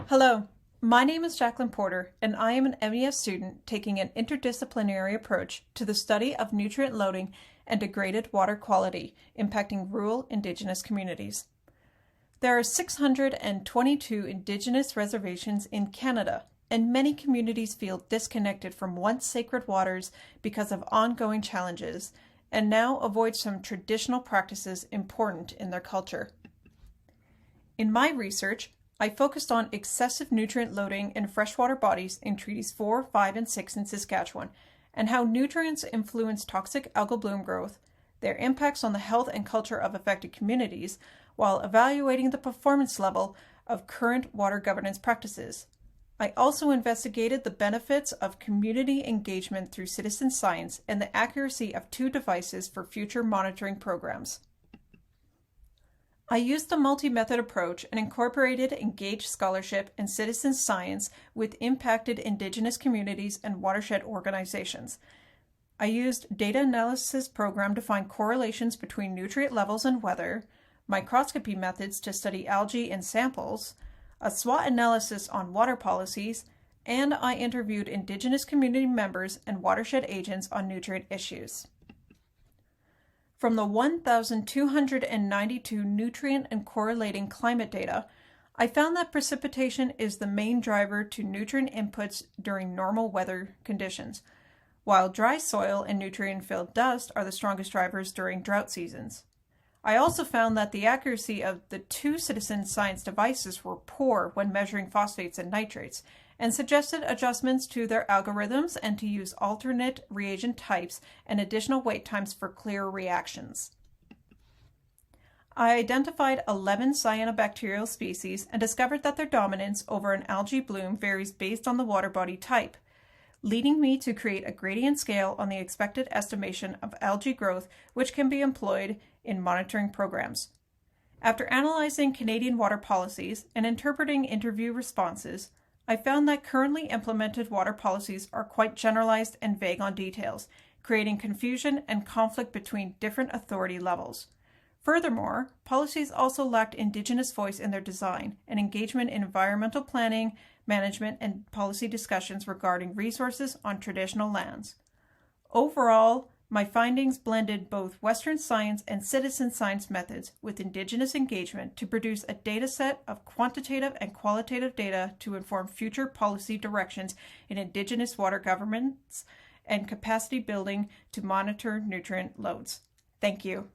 Hello, my name is Jaclyn Porter, and I am an MES student taking an interdisciplinary approach to the study of nutrient loading and degraded water quality impacting rural Indigenous communities. There are 622 Indigenous reservations in Canada, and many communities feel disconnected from once sacred waters because of ongoing challenges, and now avoid some traditional practices important in their culture. In my research, I focused on excessive nutrient loading in freshwater bodies in Treaties 4, 5, and 6 in Saskatchewan, and how nutrients influence toxic algal bloom growth, their impacts on the health and culture of affected communities, while evaluating the performance level of current water governance practices. I also investigated the benefits of community engagement through citizen science and the accuracy of 2 devices for future monitoring programs. I used a multi-method approach and incorporated engaged scholarship and citizen science with impacted Indigenous communities and watershed organizations. I used data analysis program to find correlations between nutrient levels and weather, microscopy methods to study algae in samples, a SWOT analysis on water policies, and I interviewed Indigenous community members and watershed agents on nutrient issues. From the 1,292 nutrient and correlating climate data, I found that precipitation is the main driver to nutrient inputs during normal weather conditions, while dry soil and nutrient-filled dust are the strongest drivers during drought seasons. I also found that the accuracy of the 2 citizen science devices were poor when measuring phosphates and nitrates, and suggested adjustments to their algorithms and to use alternate reagent types and additional wait times for clearer reactions. I identified 11 cyanobacterial species and discovered that their dominance over an algae bloom varies based on the water body type, leading me to create a gradient scale on the expected estimation of algae growth, which can be employed in monitoring programs. After analyzing Canadian water policies and interpreting interview responses, I found that currently implemented water policies are quite generalized and vague on details, creating confusion and conflict between different authority levels. Furthermore, policies also lacked Indigenous voice in their design and engagement in environmental planning, management, and policy discussions regarding resources on traditional lands. Overall, my findings blended both Western science and citizen science methods with Indigenous engagement to produce a data set of quantitative and qualitative data to inform future policy directions in Indigenous water governance and capacity building to monitor nutrient loads. Thank you.